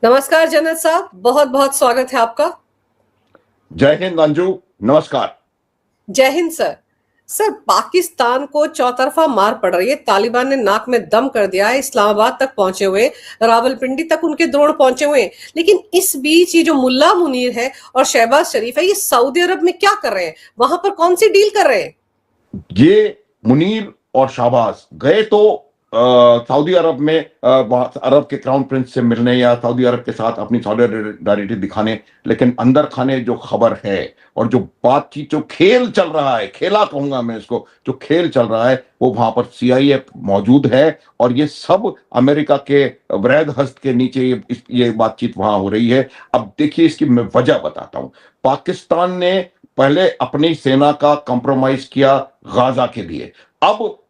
नमस्कार जन्नत साहब, बहुत बहुत स्वागत है आपका। जय हिंद अंजू, नमस्कार। जय हिंद सर। सर, पाकिस्तान को चौतरफा मार पड़ रही है। तालिबान ने नाक में दम कर दिया है, इस्लामाबाद तक पहुंचे हुए, रावलपिंडी तक उनके ड्रोन पहुंचे हुए हैं। लेकिन इस बीच ये जो मुल्ला मुनीर है और शहबाज शरीफ है, ये सऊदी अरब में क्या कर रहे हैं? वहां पर कौन सी डील कर रहे हैं? ये मुनीर और शाहबाज गए तो सऊदी अरब में अरब के क्राउन प्रिंस से मिलने या सऊदी अरब के साथ अपनी सॉलिडारिटी दिखाने, लेकिन अंदर खाने जो खबर है और जो बातचीत, जो खेल चल रहा है, खेला कहूंगा मैं इसको, जो खेल चल रहा है वो वहां पर CIA मौजूद है और ये सब अमेरिका के वैध हस्त के नीचे ये बातचीत वहां हो रही है। अब देखिए, इसकी मैं वजह बताता हूं। पाकिस्तान ने पहले अपनी सेना का कंप्रोमाइज किया गाजा के लिए। अब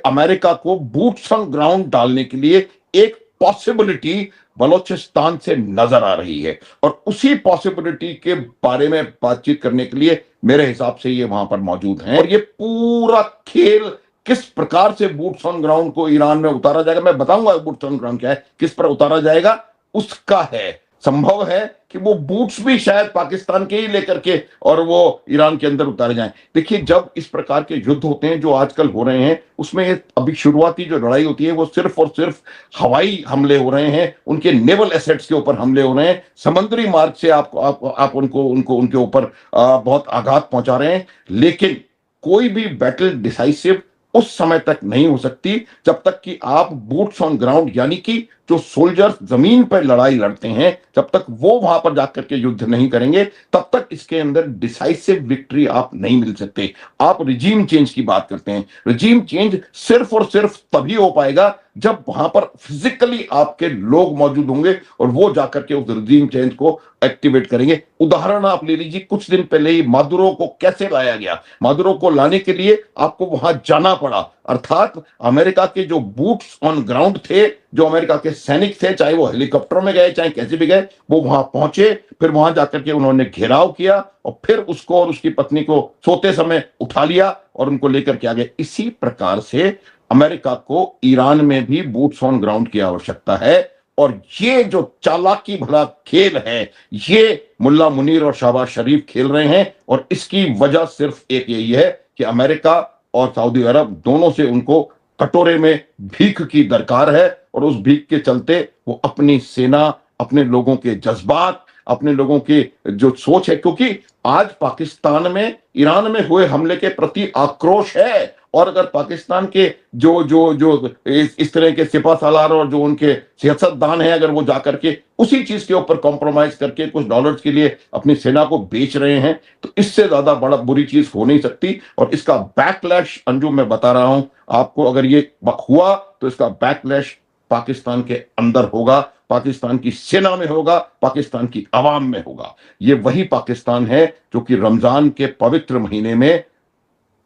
अमेरिका को बूट्स ऑन ग्राउंड डालने के लिए एक पॉसिबिलिटी बलोचिस्तान से नजर आ रही है और उसी पॉसिबिलिटी के बारे में बातचीत करने के लिए मेरे हिसाब से ये वहां पर मौजूद हैं। और ये पूरा खेल किस प्रकार से बूट्स ऑन ग्राउंड को ईरान में उतारा जाएगा, मैं बताऊंगा बूट्स ऑन ग्राउंड क्या है, किस पर उतारा जाएगा, उसका है। संभव है कि वो बूट्स भी शायद पाकिस्तान के ही लेकर के और वो ईरान के अंदर उतारे जाएं। देखिए, जब इस प्रकार के युद्ध होते हैं जो आजकल हो रहे हैं, उसमें अभी शुरुआती जो लड़ाई होती है वो सिर्फ और सिर्फ हवाई हमले हो रहे हैं, उनके नेवल एसेट्स के ऊपर हमले हो रहे हैं, समुद्री मार्ग से आप उनके ऊपर बहुत आघात पहुंचा रहे हैं। लेकिन कोई भी बैटल डिसाइसिव उस समय तक नहीं हो सकती जब तक कि आप बूट्स ऑन ग्राउंड, यानी कि जो सोल्जर्स जमीन पर लड़ाई लड़ते हैं, जब तक वो वहां पर जाकर के युद्ध नहीं करेंगे, तब तक इसके अंदर डिसाइसिव विक्ट्री आप नहीं मिल सकते। आप रिजीम चेंज की बात करते हैं, रिजीम चेंज सिर्फ और सिर्फ तभी हो पाएगा जब वहां पर फिजिकली आपके लोग मौजूद होंगे और वो जाकर के उस रिजीम चेंज को एक्टिवेट करेंगे। उदाहरण आप ले लीजिए, कुछ दिन पहले ही मादुरो को कैसे लाया गया। मादुरो को लाने के लिए आपको वहां जाना पड़ा, अर्थात अमेरिका के जो बूट्स ऑन ग्राउंड थे, जो अमेरिका के सैनिक थे, चाहे वो हेलीकॉप्टर में गए चाहे कैसे भी गए, वो वहां पहुंचे, फिर वहां जाकर के उन्होंने घेराव किया और फिर उसको और उसकी पत्नी को सोते समय उठा लिया और उनको लेकर के आ गए। इसी प्रकार से अमेरिका को ईरान में भी बूट्स ऑन ग्राउंड की आवश्यकता है और ये जो चालाकी भरा खेल है, ये मुल्ला मुनीर और शहबाज शरीफ खेल रहे हैं और इसकी वजह सिर्फ एक यही है कि अमेरिका और सऊदी अरब दोनों से उनको कटोरे में भीख की दरकार है और उस भीख के चलते वो अपनी सेना, अपने लोगों के जज्बात, अपने लोगों की जो सोच है, क्योंकि आज पाकिस्तान में ईरान में हुए हमले के प्रति आक्रोश है और अगर पाकिस्तान के जो जो जो इस तरह के सिपा सालार और जो उनके सियासतदान हैं, अगर वो जाकर के उसी चीज के ऊपर कॉम्प्रोमाइज करके कुछ डॉलर्स के लिए अपनी सेना को बेच रहे हैं, तो इससे ज्यादा बड़ा बुरी चीज हो नहीं सकती। और इसका बैकलैश अंजू मैं बता रहा हूं आपको, अगर ये हुआ तो इसका बैकलैश पाकिस्तान के अंदर होगा, पाकिस्तान की सेना में होगा, पाकिस्तान की आवाम में होगा। ये वही पाकिस्तान है जो कि रमजान के पवित्र महीने में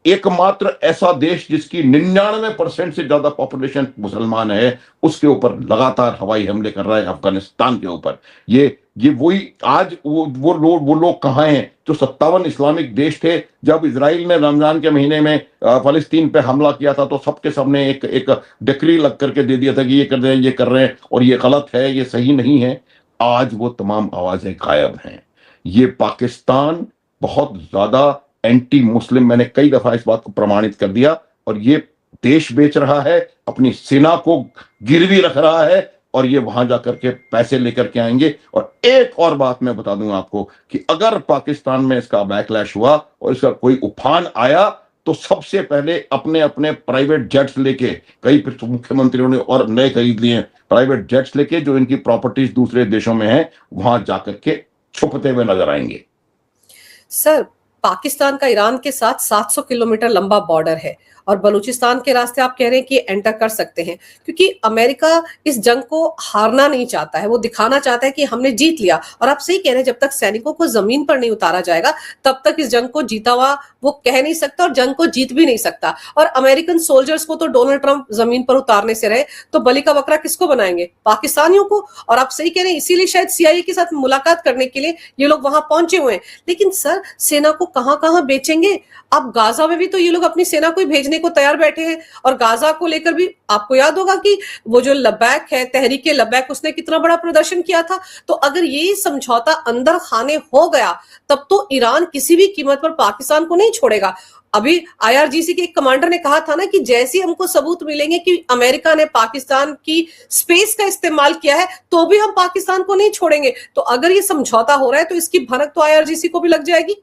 एकमात्र ऐसा देश जिसकी 99% से ज्यादा पॉपुलेशन मुसलमान है, उसके ऊपर लगातार हवाई हमले कर रहा है, अफगानिस्तान के ऊपर। ये वही आज वो लोग कहाँ हैं जो 57 इस्लामिक देश थे। जब इजराइल ने रमजान के महीने में फलस्तीन पे हमला किया था तो सबके सबने एक डिक्री लग करके दे दिया था कि ये कर रहे हैं और ये गलत है, ये सही नहीं है। आज वो तमाम आवाजें गायब हैं। ये पाकिस्तान बहुत ज्यादा एंटी मुस्लिम, मैंने कई दफा इस बात को प्रमाणित कर दिया, और ये देश बेच रहा है, अपनी सेना को गिरवी रख रहा है और ये वहां जाकर के पैसे लेकर के आएंगे। और एक और बात मैं बता दूं आपको कि अगर पाकिस्तान में इसका बैकलैश हुआ और इसका कोई उफान आया तो सबसे पहले अपने अपने प्राइवेट जेट्स लेके, कई मुख्यमंत्रियों ने और नए खरीद लिए प्राइवेट जेट्स लेके, जो इनकी प्रॉपर्टीज दूसरे देशों में है, वहां जाकर के छुपते हुए नजर आएंगे। सर, पाकिस्तान का ईरान के साथ 700 किलोमीटर लंबा बॉर्डर है और बलूचिस्तान के रास्ते आप कह रहे हैं कि एंटर कर सकते हैं, क्योंकि अमेरिका इस जंग को हारना नहीं चाहता है। वो दिखाना चाहता है कि हमने जीत लिया। और आप सही कह रहे हैं, जब तक सैनिकों को जमीन पर नहीं उतारा जाएगा तब तक इस जंग को जीता हुआ वो कह नहीं सकता और जंग को जीत भी नहीं सकता। और अमेरिकन सोल्जर्स को तो डोनाल्ड ट्रंप जमीन पर उतारने से रहे, तो बलि का बकरा किसको बनाएंगे? पाकिस्तानियों को। और आप सही कह रहे हैं, इसीलिए शायद CIA के साथ मुलाकात करने के लिए ये लोग वहां पहुंचे हुए हैं। लेकिन सर, सेना को कहां-कहां बेचेंगे? अब गाजा में भी तो ये लोग अपनी सेना को भेजने को तैयार बैठे हैं और गाजा को लेकर भी आपको याद होगा कि वो जो लबैक है, तहरीके लबैक, उसने कितना बड़ा प्रदर्शन किया था। तो अगर ये समझौता अंदर खाने हो गया, तब तो ईरान किसी भी कीमत पर पाकिस्तान को नहीं छोड़ेगा। अभी आईआरजीसी के एक कमांडर ने कहा था ना कि जैसे हमको सबूत मिलेंगे कि अमेरिका ने पाकिस्तान की स्पेस का इस्तेमाल किया है, तो भी हम पाकिस्तान को नहीं छोड़ेंगे। तो अगर ये समझौता हो रहा है, तो इसकी भनक तो आईआरजीसी को भी लग जाएगी।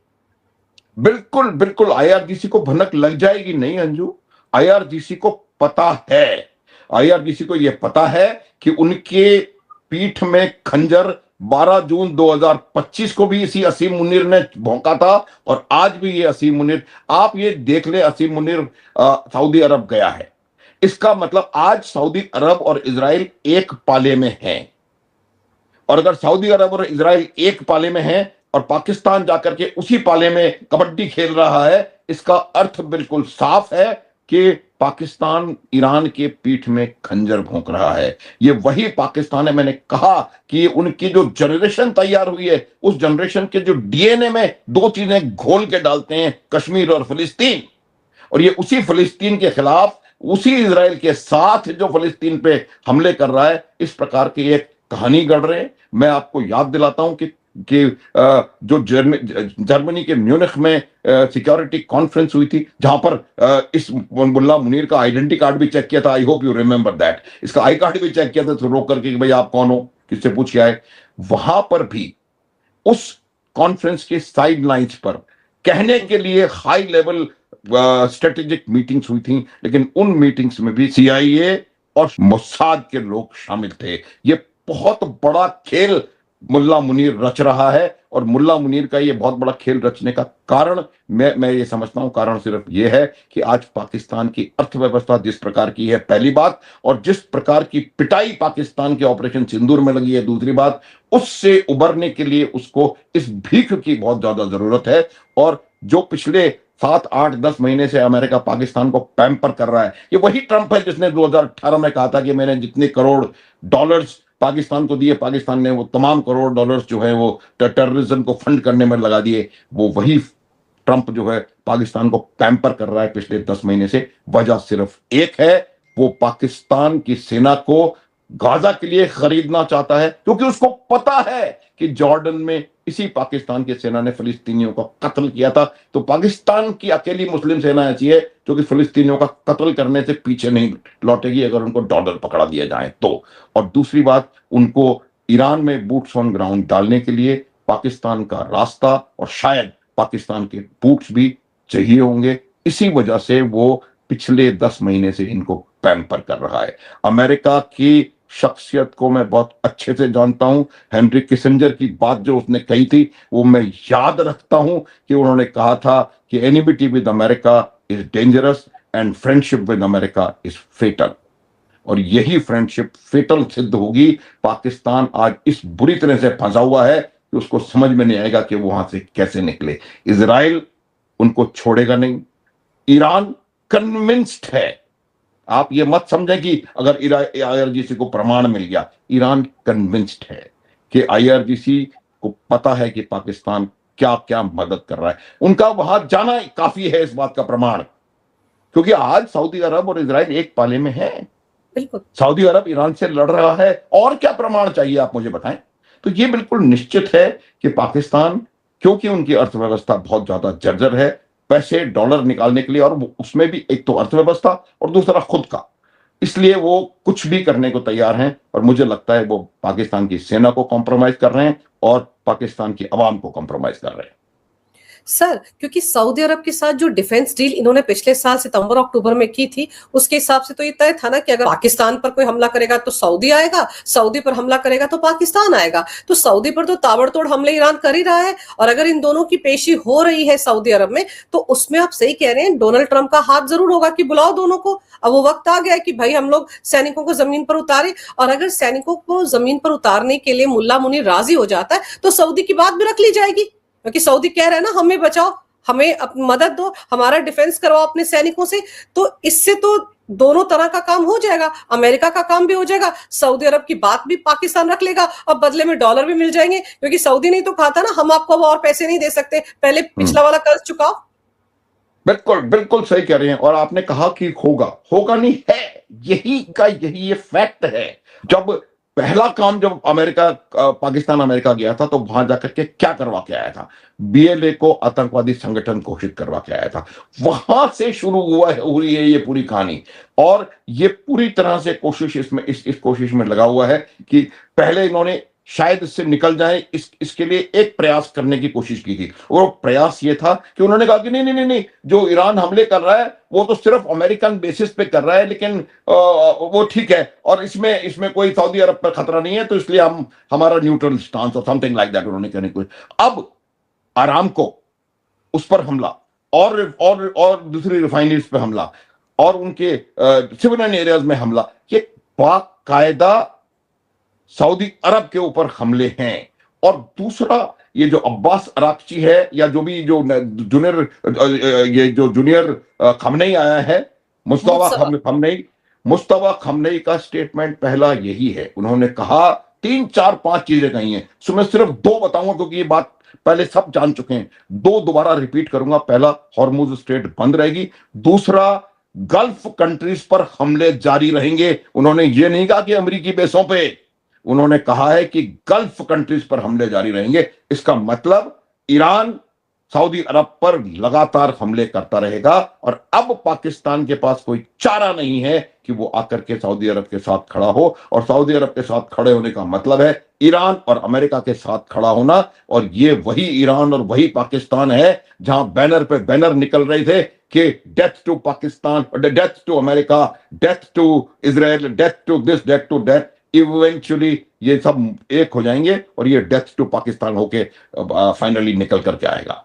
बिल्कुल बिल्कुल आईआरजीसी को भनक लग जाएगी नहीं अंजू। आईआरजीसी को पता है, आईआरजीसी को यह पता है कि उनके पीठ में खंजर 12 जून 2025 को भी इसी असीम मुनीर ने भोंका था और आज भी ये असीम मुनीर, आप ये देख ले, असीम मुनीर सऊदी अरब गया है। इसका मतलब आज सऊदी अरब और इजराइल एक पाले में हैं। और अगर सऊदी अरब और इजराइल एक पाले में हैं और पाकिस्तान जाकर के उसी पाले में कबड्डी खेल रहा है, इसका अर्थ बिल्कुल साफ है कि पाकिस्तान ईरान के पीठ में खंजर भोंक रहा है। ये वही पाकिस्तान है, मैंने कहा कि उनकी जो जनरेशन तैयार हुई है, उस जनरेशन के जो डीएनए में दो चीजें घोल के डालते हैं, कश्मीर और फिलिस्तीन। और ये उसी फिलिस्तीन के खिलाफ, उसी इजराइल के साथ जो फिलिस्तीन पे हमले कर रहा है, इस प्रकार की एक कहानी गढ़ रहे हैं। मैं आपको याद दिलाता हूं कि जो जर्मनी के म्यूनिख में सिक्योरिटी कॉन्फ्रेंस हुई थी, जहां पर इस मुल्ला मुनीर का आइडेंटिटी कार्ड भी चेक किया था। I hope you remember that. इसका आई कार्ड भी चेक किया था, तो रोक करके कि भाई आप कौन हो, किससे पूछ के आए। वहां पर भी उस कॉन्फ्रेंस के साइड लाइन्स पर कहने के लिए हाई लेवल स्ट्रेटेजिक मीटिंग्स हुई थी, लेकिन उन मीटिंग्स में भी सीआईए और मोसाद के लोग शामिल थे। ये बहुत बड़ा खेल मुल्ला मुनीर रच रहा है और मुल्ला मुनीर का ये बहुत बड़ा खेल रचने का कारण, मैं ये समझता हूं, कारण सिर्फ ये है कि आज पाकिस्तान की अर्थव्यवस्था जिस प्रकार की है, पहली बात, और जिस प्रकार की पिटाई पाकिस्तान के ऑपरेशन सिंदूर में लगी है, दूसरी बात, उससे उबरने के लिए उसको इस भीख की बहुत ज्यादा जरूरत है। और जो पिछले 7, 8, 10 महीने से अमेरिका पाकिस्तान को पैम्पर कर रहा है, ये वही ट्रंप है जिसने 2018 में कहा था कि मैंने जितने करोड़ डॉलर्स पाकिस्तान को दिए, पाकिस्तान ने वो तमाम करोड़ डॉलर्स जो है वो टेररिज्म को फंड करने में लगा दिए। वो वही ट्रंप जो है पाकिस्तान को पैम्पर कर रहा है पिछले 10 महीने से। वजह सिर्फ एक है, वो पाकिस्तान की सेना को गाजा के लिए खरीदना चाहता है, क्योंकि उसको पता है कि जॉर्डन में इसी पाकिस्तान की सेना ने फिलिस्तीनियों का कत्ल किया था। तो पाकिस्तान की अकेली मुस्लिम सेना ऐसी है जो कि फिलिस्तीनियों का कत्ल करने से पीछे नहीं लौटेगी अगर उनको डॉलर पकड़ा दिया जाए तो। और दूसरी बात, उनको ईरान में बूट्स ऑन ग्राउंड डालने के लिए पाकिस्तान का रास्ता और शायद पाकिस्तान के बूट्स भी चाहिए होंगे। इसी वजह से वो पिछले 10 महीने से इनको पैम्पर कर रहा है। अमेरिका की शख्सियत को मैं बहुत अच्छे से जानता हूं। हेनरी किसिंजर की बात जो उसने कही थी, वो मैं याद रखता हूं कि उन्होंने कहा था कि enmity with America is dangerous and friendship with America is fatal. और यही फ्रेंडशिप फेटल सिद्ध होगी। पाकिस्तान आज इस बुरी तरह से फंसा हुआ है कि उसको समझ में नहीं आएगा कि वो वहां से कैसे निकले। इजराइल उनको छोड़ेगा नहीं। ईरान कन्विंस्ड है। आप ये मत समझें कि अगर आईआरजीसी को प्रमाण मिल गया, ईरान कन्विंस्ड है कि आईआरजीसी को पता है कि पाकिस्तान क्या क्या मदद कर रहा है। उनका वहां जाना काफी है इस बात का प्रमाण, क्योंकि आज सऊदी अरब और इजराइल एक पाले में है। बिल्कुल। सऊदी अरब ईरान से लड़ रहा है, और क्या प्रमाण चाहिए आप मुझे बताएं। तो ये बिल्कुल निश्चित है कि पाकिस्तान, क्योंकि उनकी अर्थव्यवस्था बहुत ज्यादा जर्जर है, पैसे डॉलर निकालने के लिए, और उसमें भी एक तो अर्थव्यवस्था और दूसरा खुद का, इसलिए वो कुछ भी करने को तैयार हैं। और मुझे लगता है वो पाकिस्तान की सेना को कॉम्प्रोमाइज कर रहे हैं और पाकिस्तान की आवाम को कॉम्प्रोमाइज कर रहे हैं। सर, क्योंकि सऊदी अरब के साथ जो डिफेंस डील इन्होंने पिछले साल सितंबर अक्टूबर में की थी, उसके हिसाब से तो ये तय था ना कि अगर पाकिस्तान पर कोई हमला करेगा तो सऊदी आएगा, सऊदी पर हमला करेगा तो पाकिस्तान आएगा। तो सऊदी पर तो ताबड़तोड़ हमले ईरान कर ही रहा है, और अगर इन दोनों की पेशी हो रही है सऊदी अरब में, तो उसमें आप सही कह रहे हैं, डोनाल्ड ट्रंप का हाथ जरूर होगा कि बुलाओ दोनों को। अब वो वक्त आ गया है कि भाई हम लोग सैनिकों को जमीन पर उतारे, और अगर सैनिकों को जमीन पर उतारने के लिए मुल्ला मुनीर राजी हो जाता है, तो सऊदी की बात भी रख ली जाएगी, क्योंकि सऊदी कह रहा है ना, हमें बचाओ, हमें मदद दो, हमारा डिफेंस करवाओ अपने सैनिकों से। तो इससे तो दोनों तरह का काम हो जाएगा, अमेरिका का काम भी हो जाएगा, सऊदी अरब की बात भी पाकिस्तान रख लेगा और बदले में डॉलर भी मिल जाएंगे, क्योंकि सऊदी ने तो कहा था ना हम आपको अब और पैसे नहीं दे सकते, पहले पिछला वाला कर्ज चुकाओ। बिल्कुल बिल्कुल सही कह रहे हैं। और आपने कहा कि होगा, होगा नहीं है, यही ये फैक्ट है। जब पहला काम जब अमेरिका पाकिस्तान अमेरिका गया था तो वहां जाकर के क्या करवा के आया था? बीएलए को आतंकवादी संगठन घोषित करवा के आया था। वहां से शुरू हुई है ये पूरी कहानी। और ये पूरी तरह से कोशिश इसमें इस कोशिश में लगा हुआ है कि पहले इन्होंने शायद इससे निकल जाए, इसके लिए एक प्रयास करने की कोशिश की थी। और प्रयास ये था कि उन्होंने कहा कि नहीं नहीं नहीं नहीं, जो ईरान हमले कर रहा है वो तो सिर्फ अमेरिकन बेसिस पे कर रहा है, लेकिन वो ठीक है, और इसमें इसमें कोई सऊदी अरब पर खतरा नहीं है, तो इसलिए हम हमारा न्यूट्रल स्टांस और समथिंग लाइक दैट उन्होंने कहने को। अब आरामको उस पर हमला, और दूसरी रिफाइनरीज पे हमला, और उनके सिविलियन एरियाज में हमला, ये बाकायदा सऊदी अरब के ऊपर हमले हैं। और दूसरा, ये जो अब्बास अराक्ची है, या जो भी जो जूनियर खमनेई आया है, मुस्तफा मुस्तफा। खमनेई, मुस्तफा खमनेई का स्टेटमेंट पहला यही है। उन्होंने कहा, तीन चार पांच चीजें कही हैं, सो मैं सिर्फ दो बताऊंगा क्योंकि ये बात पहले सब जान चुके हैं। दो दोबारा रिपीट करूंगा। पहला, हॉर्मुज स्ट्रेट बंद रहेगी। दूसरा, गल्फ कंट्रीज पर हमले जारी रहेंगे। उन्होंने ये नहीं कहा कि अमेरिकी बेसों पे, उन्होंने कहा है कि गल्फ कंट्रीज पर हमले जारी रहेंगे। इसका मतलब ईरान सऊदी अरब पर लगातार हमले करता रहेगा। और अब पाकिस्तान के पास कोई चारा नहीं है कि वो आकर के सऊदी अरब के साथ खड़ा हो। और सऊदी अरब के साथ खड़े होने का मतलब है ईरान और अमेरिका के साथ खड़ा होना। और ये वही ईरान और वही पाकिस्तान है जहां बैनर पे बैनर निकल रहे थे कि death to Pakistan, death to America, death to Israel, death to this, death to that. Eventually ये सब एक हो जाएंगे और ये डेथ टू पाकिस्तान होके फाइनली निकल करके आएगा।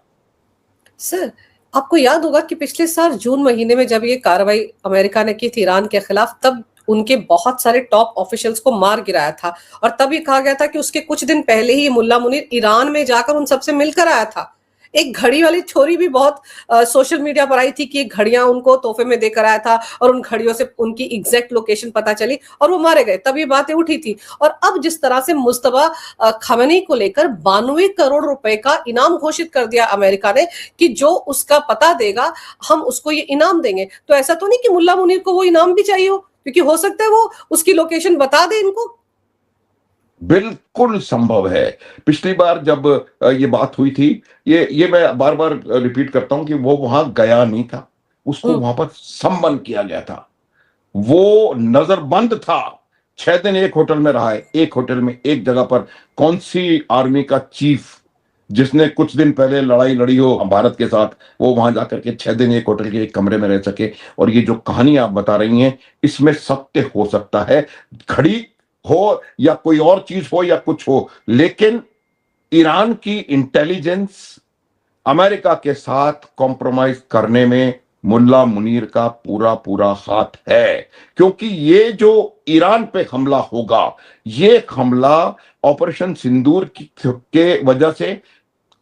सर, आपको याद होगा कि पिछले साल जून महीने में जब ये कार्रवाई अमेरिका ने की थी ईरान के खिलाफ, तब उनके बहुत सारे टॉप ऑफिशियल्स को मार गिराया था। और तब ये कहा गया था कि उसके कुछ दिन पहले ही मुल्ला मुनीर ईरान में जाकर उन सबसे मिलकर आया था। एक घड़ी वाली छोरी भी बहुत सोशल मीडिया पर आई थी कि घड़ियां उनको तोहफे में देकर आया था, और उन घड़ियों से उनकी एग्जैक्ट लोकेशन पता चली और वो मारे गए। तब ये बातें उठी थी। और अब जिस तरह से मुस्तफा खमेनी को लेकर 92 करोड़ रुपए का इनाम घोषित कर दिया अमेरिका ने कि जो उसका पता देगा हम उसको ये इनाम देंगे, तो ऐसा तो नहीं कि मुल्ला मुनीर को वो इनाम भी चाहिए हो, क्योंकि हो सकता है वो उसकी लोकेशन बता दे इनको। बिल्कुल संभव है। पिछली बार जब ये बात हुई थी, ये मैं बार बार रिपीट करता हूं कि वो वहां गया नहीं था, उसको हम्म। वहां पर सम्मन किया गया था। वो नजरबंद था। 6 दिन एक होटल में रहा है, एक होटल में एक जगह पर। कौन सी आर्मी का चीफ जिसने कुछ दिन पहले लड़ाई लड़ी हो भारत के साथ, वो वहां जाकर के 6 दिन एक होटल के एक कमरे में रह सके? और ये जो कहानी आप बता रही हैं, इसमें सत्य हो सकता है, घड़ी हो या कोई और चीज हो या कुछ हो, लेकिन ईरान की इंटेलिजेंस अमेरिका के साथ कॉम्प्रोमाइज करने में मुल्ला मुनीर का पूरा पूरा हाथ है। क्योंकि ये जो ईरान पे हमला होगा, ये हमला ऑपरेशन सिंदूर के वजह से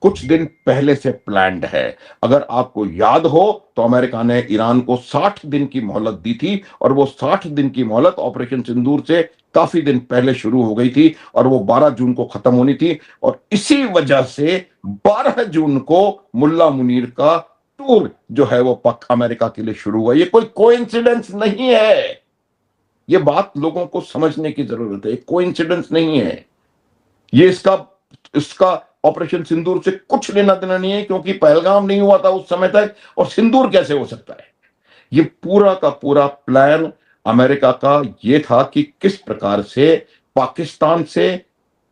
कुछ दिन पहले से प्लान्ड है। अगर आपको याद हो तो अमेरिका ने ईरान को 60 दिन की मोहलत दी थी, और वो 60 दिन की मोहलत ऑपरेशन सिंदूर से काफी दिन पहले शुरू हो गई थी, और वो 12 जून को खत्म होनी थी। और इसी वजह से 12 जून को मुल्ला मुनीर का टूर जो है वो अमेरिका के लिए शुरू हुआ। ये कोई कोइंसिडेंस नहीं है। ये बात लोगों को समझने की जरूरत है। कोइंसिडेंस नहीं है ये। इसका इसका ऑपरेशन सिंदूर से कुछ लेना देना नहीं है, क्योंकि पहलगाम नहीं हुआ था उस समय तक, और सिंदूर कैसे हो सकता है? ये पूरा का पूरा प्लान अमेरिका का ये था कि किस प्रकार से पाकिस्तान से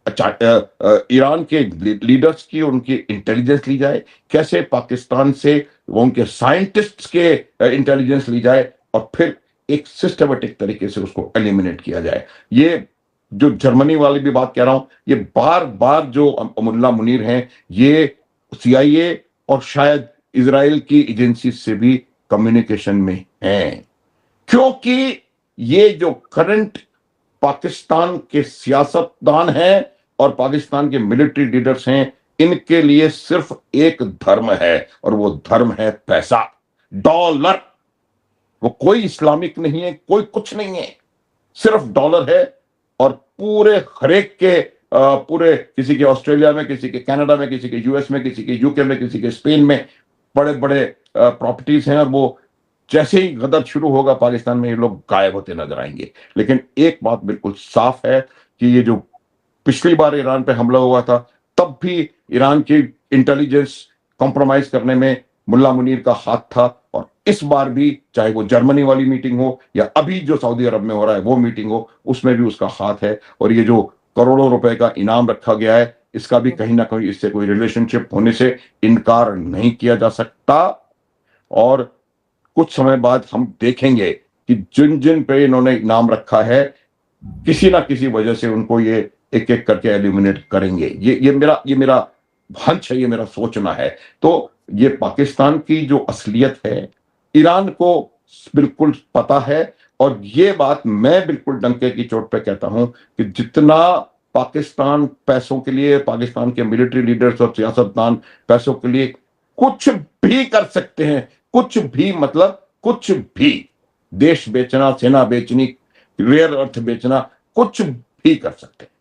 ईरान के लीडर्स की उनकी इंटेलिजेंस ली जाए, कैसे पाकिस्तान से उनके साइंटिस्ट्स के इंटेलिजेंस ली जाए, और फिर एक सिस्टमेटिक तरीके से उसको एलिमिनेट किया जाए। ये जो जर्मनी वाली भी बात कह रहा हूं, ये बार बार जो मुल्ला मुनीर हैं, ये सीआईए और शायद इजराइल की एजेंसी से भी कम्युनिकेशन में हैं। क्योंकि ये जो करंट पाकिस्तान के सियासतदान हैं और पाकिस्तान के मिलिट्री लीडर्स हैं, इनके लिए सिर्फ एक धर्म है, और वो धर्म है पैसा, डॉलर। वो कोई इस्लामिक नहीं है, कोई कुछ नहीं है, सिर्फ डॉलर है। और पूरे हरेक के पूरे किसी के ऑस्ट्रेलिया में, किसी के कनाडा में, किसी के यूएस में, किसी के यूके में, किसी के स्पेन में बड़े बड़े प्रॉपर्टीज हैं। और वो जैसे ही गदर शुरू होगा पाकिस्तान में, ये लोग गायब होते नजर आएंगे। लेकिन एक बात बिल्कुल साफ है कि ये जो पिछली बार ईरान पे हमला हुआ था, तब भी ईरान की इंटेलिजेंस कॉम्प्रोमाइज करने में मुल्ला मुनीर का हाथ था। और इस बार भी, चाहे वो जर्मनी वाली मीटिंग हो या अभी जो सऊदी अरब में हो रहा है वो मीटिंग हो, उसमें भी उसका हाथ है। और ये जो करोड़ों रुपए का इनाम रखा गया है, इसका भी कहीं ना कहीं इससे कोई रिलेशनशिप होने से इनकार नहीं किया जा सकता। और कुछ समय बाद हम देखेंगे कि जिन जिन पे इन्होंने इनाम रखा है, किसी ना किसी वजह से उनको ये एक एक करके एलिमिनेट करेंगे। ये मेरा हंच है, ये मेरा सोचना है। तो ये पाकिस्तान की जो असलियत है, ईरान को बिल्कुल पता है। और ये बात मैं बिल्कुल डंके की चोट पे कहता हूं कि जितना पाकिस्तान पैसों के लिए, पाकिस्तान के मिलिट्री लीडर्स और सियासतदान पैसों के लिए कुछ भी कर सकते हैं, कुछ भी मतलब कुछ भी, देश बेचना, सेना बेचनी, रेयर अर्थ बेचना, कुछ भी कर सकते हैं।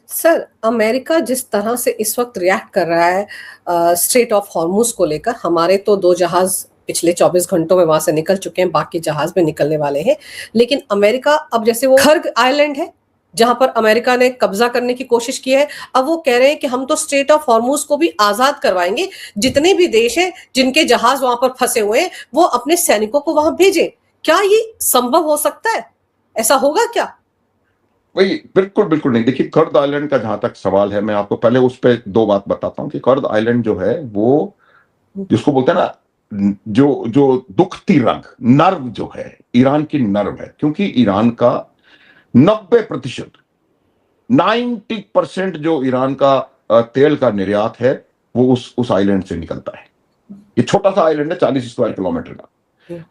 सर, अमेरिका जिस तरह से इस वक्त रिएक्ट कर रहा है स्ट्रेट ऑफ हॉर्मुज को लेकर, हमारे तो 2 जहाज पिछले 24 घंटों में वहां से निकल चुके हैं, बाकी जहाज भी निकलने वाले हैं। लेकिन अमेरिका अब, जैसे वो खर्ग आइलैंड है जहां पर अमेरिका ने कब्जा करने की कोशिश की है, अब वो कह रहे हैं कि हम तो स्ट्रेट ऑफ हॉर्मुज को भी आजाद करवाएंगे, जितने भी देश हैं जिनके जहाज वहां पर फंसे हुए हैं वो अपने सैनिकों को वहां भेजें। क्या ये संभव हो सकता है? ऐसा होगा क्या? वही, बिल्कुल बिल्कुल नहीं। देखिए, कर्द आइलैंड का जहां तक सवाल है, मैं आपको पहले उस पर 2 बात बताता हूं कि कर्द आइलैंड जो है, वो जिसको बोलते हैं ना, जो जो दुखती रग, नर्व जो है, ईरान की नर्व है। क्योंकि ईरान का 90%, 90% जो ईरान का तेल का निर्यात है, वो उस आइलैंड से निकलता है। ये छोटा सा आइलैंड है, 40 स्क्वायर किलोमीटर का,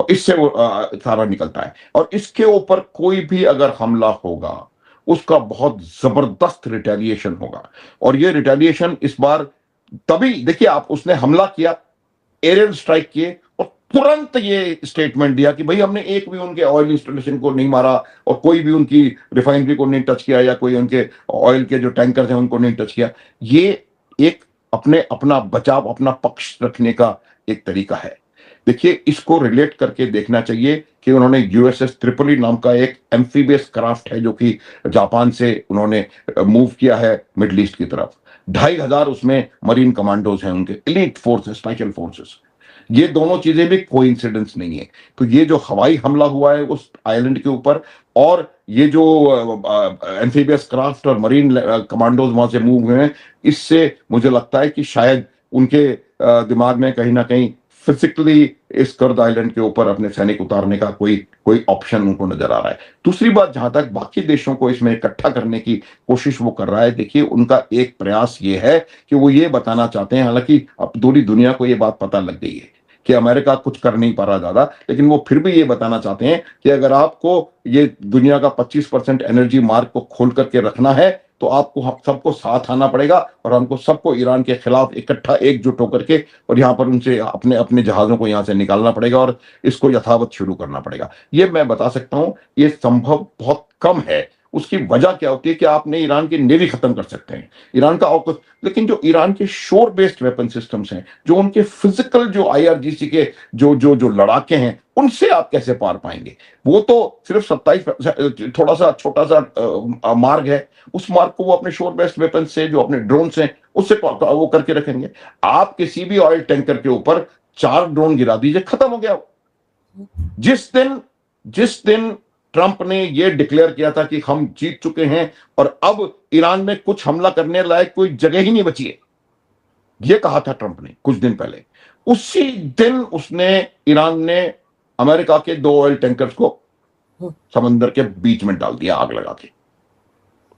और इससे वो सारा निकलता है। और इसके ऊपर कोई भी अगर हमला होगा, उसका बहुत जबरदस्त रिटेलिएशन होगा। और ये रिटेलिएशन इस बार, तभी देखिए आप, उसने हमला किया, एरियल स्ट्राइक किए, और तुरंत ये स्टेटमेंट दिया कि भाई हमने एक भी उनके ऑयल इंस्टॉलेशन को नहीं मारा, और कोई भी उनकी रिफाइनरी को नहीं टच किया, या कोई उनके ऑयल के जो टैंकर हैं उनको नहीं टच किया। ये एक अपना बचाव, अपना पक्ष रखने का एक तरीका है। देखिए, इसको रिलेट करके देखना चाहिए कि उन्होंने यूएसएस त्रिपोली नाम का एक एम्फीबियस क्राफ्ट है, जो कि जापान से उन्होंने मूव किया है मिडिल ईस्ट की तरफ। 2500 उसमें मरीन कमांडोज हैं, उनके एलीट फोर्सेस, स्पेशल फोर्सेस। ये दोनों चीजें भी कोइंसिडेंस नहीं है। तो ये जो हवाई हमला हुआ है उस आइलैंड के ऊपर, और ये जो एम्फीबियस क्राफ्ट और मरीन कमांडोज वहां से मूव हुए हैं, इससे मुझे लगता है कि शायद उनके दिमाग में कहीं ना कहीं फिजिकली इस कर्द आइलैंड के ऊपर अपने सैनिक उतारने का कोई ऑप्शन उनको नजर आ रहा है। दूसरी बात, जहां तक बाकी देशों को इसमें इकट्ठा करने की कोशिश वो कर रहा है, देखिए उनका एक प्रयास ये है कि वो ये बताना चाहते हैं, हालांकि अब पूरी दुनिया को ये बात पता लग गई है कि अमेरिका कुछ कर नहीं पा रहा ज्यादा, लेकिन वो फिर भी ये बताना चाहते हैं कि अगर आपको ये दुनिया का 25% एनर्जी मार्ग को खोल करके रखना है, तो आपको हम सबको साथ आना पड़ेगा, और हमको सबको ईरान के खिलाफ इकट्ठा एकजुट होकर के, और यहाँ पर उनसे अपने अपने जहाजों को यहाँ से निकालना पड़ेगा, और इसको यथावत शुरू करना पड़ेगा। ये मैं बता सकता हूं, ये संभव बहुत कम है। उसकी वजह क्या होती है कि आपने ईरान की नेवी खत्म कर सकते हैं, ईरान का ऑकुप, लेकिन जो ईरान के शोर बेस्ड वेपन सिस्टम्स हैं, जो उनके फिजिकल, जो आईआरजीसी के जो जो जो लड़ाके हैं, उनसे आप कैसे पार पाएंगे? वो तो सिर्फ 27, थोड़ा सा छोटा सा मार्ग है, उस मार्ग को वो अपने शोर बेस्ड वेपन से, जो अपने ड्रोन से, उससे वो करके रखेंगे। आप किसी भी ऑयल टैंकर के ऊपर 4 ड्रोन गिरा दीजिए, खत्म हो गया। जिस दिन ट्रंप ने यह डिक्लेयर किया था कि हम जीत चुके हैं और अब ईरान में कुछ हमला करने लायक कोई जगह ही नहीं बची है, यह कहा था ट्रंप ने कुछ दिन पहले, उसी दिन ईरान ने अमेरिका के 2 ऑयल टैंकर्स को समंदर के बीच में डाल दिया, आग लगा के।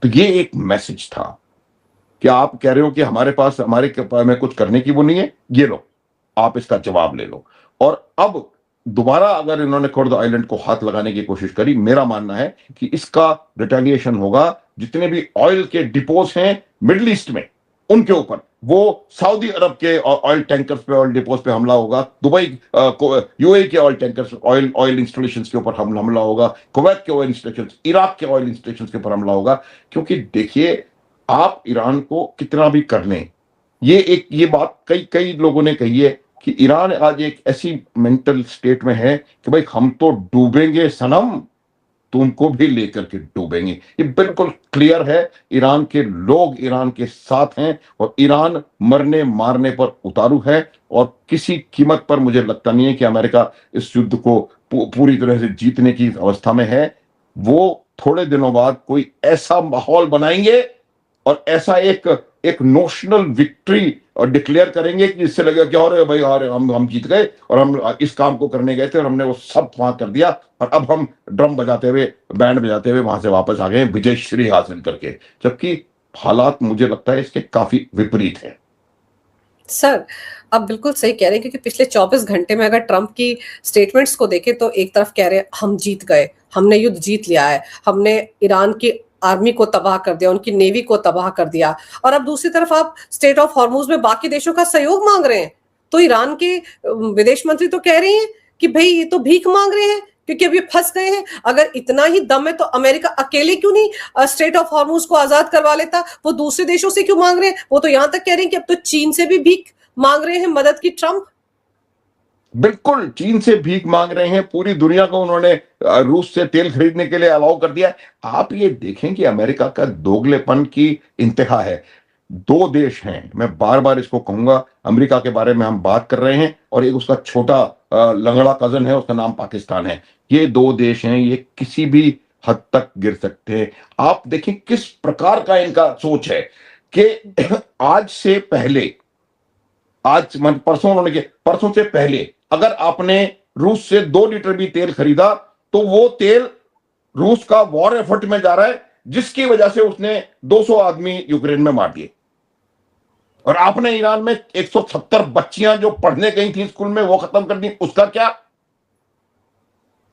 तो ये एक मैसेज था कि आप कह रहे हो कि हमारे में कुछ करने की वो नहीं है, ये लो, आप इसका जवाब ले लो। और अब दोबारा अगर इन्होंने कुर्द आइलैंड को हाथ लगाने की कोशिश करी, मेरा मानना है कि इसका रिटेलिएशन होगा। जितने भी ऑयल के डिपोज हैं मिडिल ईस्ट में, उनके ऊपर, वो सऊदी अरब के ऑयल टैंकर्स पे, ऑयल डिपोज पे हमला होगा, दुबई यूएई के ऑयल टैंकर्स, ऑयल इंस्टॉलेशंस के ऊपर हमला होगा, कुवैत के ऑयल इंस्टॉलेशंस, इराक के ऑयल इंस्टॉलेशंस के ऊपर हमला होगा। क्योंकि देखिए, आप ईरान को कितना भी कर लें, ये बात कई कई लोगों ने कही है कि ईरान आज एक ऐसी मेंटल स्टेट में है कि भाई हम तो डूबेंगे सनम, तुमको भी लेकर के डूबेंगे। ये बिल्कुल क्लियर है, ईरान के लोग ईरान के साथ हैं और ईरान मरने मारने पर उतारू है, और किसी कीमत पर मुझे लगता नहीं है कि अमेरिका इस युद्ध को पूरी तरह से जीतने की अवस्था में है। वो थोड़े दिनों बाद कोई ऐसा माहौल बनाएंगे और ऐसा एक एक नोशनल विक्ट्री और डिक्लेयर करेंगे कि इससे लगेगा कि अरे भाई, अरे हम जीत गए और हम इस काम को करने गए थे और हमने वो सब वहां कर दिया, और अब हम ड्रम बजाते हुए, बैंड बजाते हुए वहां से वापस आ गए विजय श्री हासिल करके। जबकि हालात मुझे लगता है इसके काफी विपरीत है। सर, आप बिल्कुल सही कह रहे हैं, क्योंकि पिछले 24 घंटे में अगर ट्रंप की स्टेटमेंट्स को देखें तो एक तरफ कह रहे हैं हम जीत गए, हमने युद्ध जीत लिया है, हमने ईरान की आर्मी को तबाह कर दिया, उनकी नेवी को तबाह कर दिया, और अब दूसरी तरफ आप स्टेट ऑफ हॉर्मुज में बाकी देशों का सहयोग मांग रहे हैं। तो ईरान के विदेश मंत्री तो कह रही हैं कि भाई ये तो भीख मांग रहे हैं क्योंकि अब ये फंस गए हैं। अगर इतना ही दम है तो अमेरिका अकेले क्यों नहीं स्ट्रेट ऑफ हॉर्मुज को आजाद करवा लेता? वो दूसरे देशों से क्यों मांग रहे हैं? वो तो यहां तक कह रहे हैं कि अब तो चीन से भी भीख मांग रहे हैं मदद की ट्रंप। बिल्कुल, चीन से भीख मांग रहे हैं, पूरी दुनिया को उन्होंने रूस से तेल खरीदने के लिए अलाउ कर दिया है। आप ये देखें कि अमेरिका का दोगलेपन की इंतहा है। दो देश हैं, मैं बार बार इसको कहूंगा, अमेरिका के बारे में हम बात कर रहे हैं, और एक उसका छोटा लंगड़ा कजन है, उसका नाम पाकिस्तान है। ये दो देश हैं, ये किसी भी हद तक गिर सकते हैं। आप देखें किस प्रकार का इनका सोच है कि आज से पहले, परसों से पहले अगर आपने रूस से 2 लीटर भी तेल खरीदा तो वो तेल रूस का वॉर एफर्ट में जा रहा है, जिसकी वजह से उसने 200 आदमी यूक्रेन में मार दिए। और आपने ईरान में 170 बच्चियां जो पढ़ने गई थी स्कूल में, वो खत्म कर दी, उसका क्या?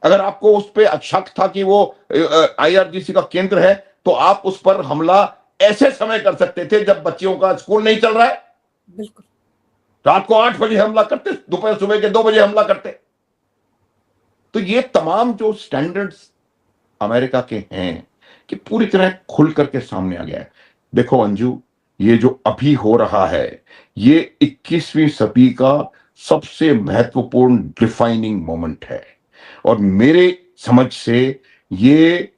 अगर आपको उस पर शक था कि वो आईआरजीसी का केंद्र है, तो आप उस पर हमला ऐसे समय कर सकते थे जब बच्चियों का स्कूल नहीं चल रहा है। बिल्कुल, रात को 8 बजे हमला करते, दोपहर सुबह के 2 बजे हमला करते। तो ये तमाम जो स्टैंडर्ड्स अमेरिका के हैं कि पूरी तरह खुल करके सामने आ गया है। देखो अंजू, ये जो अभी हो रहा है, ये 21वीं सदी का सबसे महत्वपूर्ण डिफाइनिंग मोमेंट है, और मेरे समझ से ये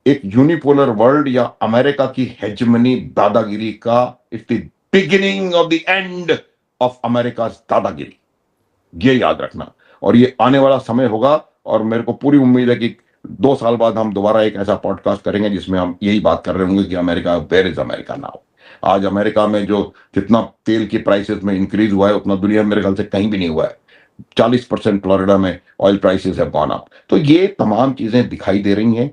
एक यूनिपोलर वर्ल्ड या अमेरिका की हेजमनी दादागिरी का, it's the beginning of the end of America दादागिरी, ये याद रखना। और ये आने वाला समय होगा, और मेरे को पूरी उम्मीद है कि 2 साल बाद हम दोबारा एक ऐसा पॉडकास्ट करेंगे जिसमें हम यही बात कर रहे होंगे कि America, where is America now. आज अमेरिका में जो जितना तेल की प्राइसेस में इंक्रीज हुआ है, उतना दुनिया में मेरे ख्याल से कहीं भी नहीं हुआ है। 40% फ्लोरिडा में oil prices have gone up. तो ये तमाम चीजें दिखाई दे रही हैं।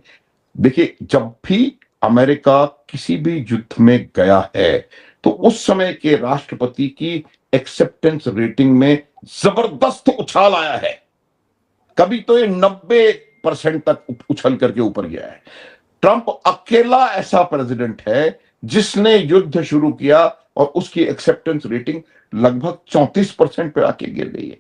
देखिए, जब भी अमेरिका किसी भी युद्ध में गया है तो उस समय के राष्ट्रपति की एक्सेप्टेंस रेटिंग में जबरदस्त उछाल आया है। कभी तो ये 90% तक उछल करके ऊपर गया है। ट्रंप अकेला ऐसा प्रेसिडेंट है जिसने युद्ध शुरू किया और उसकी एक्सेप्टेंस रेटिंग लगभग 34% पे आके गिर गई है।